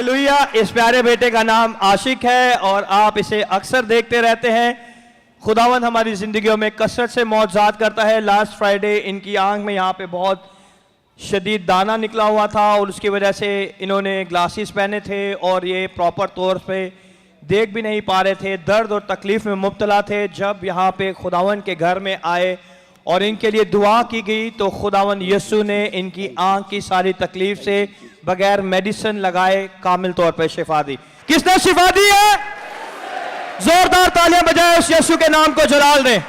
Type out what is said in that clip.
Hallelujah. इस प्यारे बेटे का नाम आशिक है और आप इसे अक्सर देखते रहते हैं। खुदावंद हमारी जिंदगियों में कसरत से मौजूद करता है। लास्ट फ्राइडे इनकी आंख में यहाँ पे बहुत शदीद दाना निकला हुआ था और उसकी वजह से इन्होंने ग्लासेस पहने थे और ये प्रॉपर तौर पे देख भी नहीं पा रहे थे। दर्द और तकलीफ में मुब्तला थे। जब यहाँ पे खुदावंद के घर में आए और इनके लिए दुआ की गई तो खुदावंद यीशु ने इनकी आंख की सारी तकलीफ से बगैर मेडिसिन लगाए कामिल तौर पर शिफा दी। किसने शिफा दी है? जोरदार तालियां बजाए उस यीशु के नाम को जलाल दें।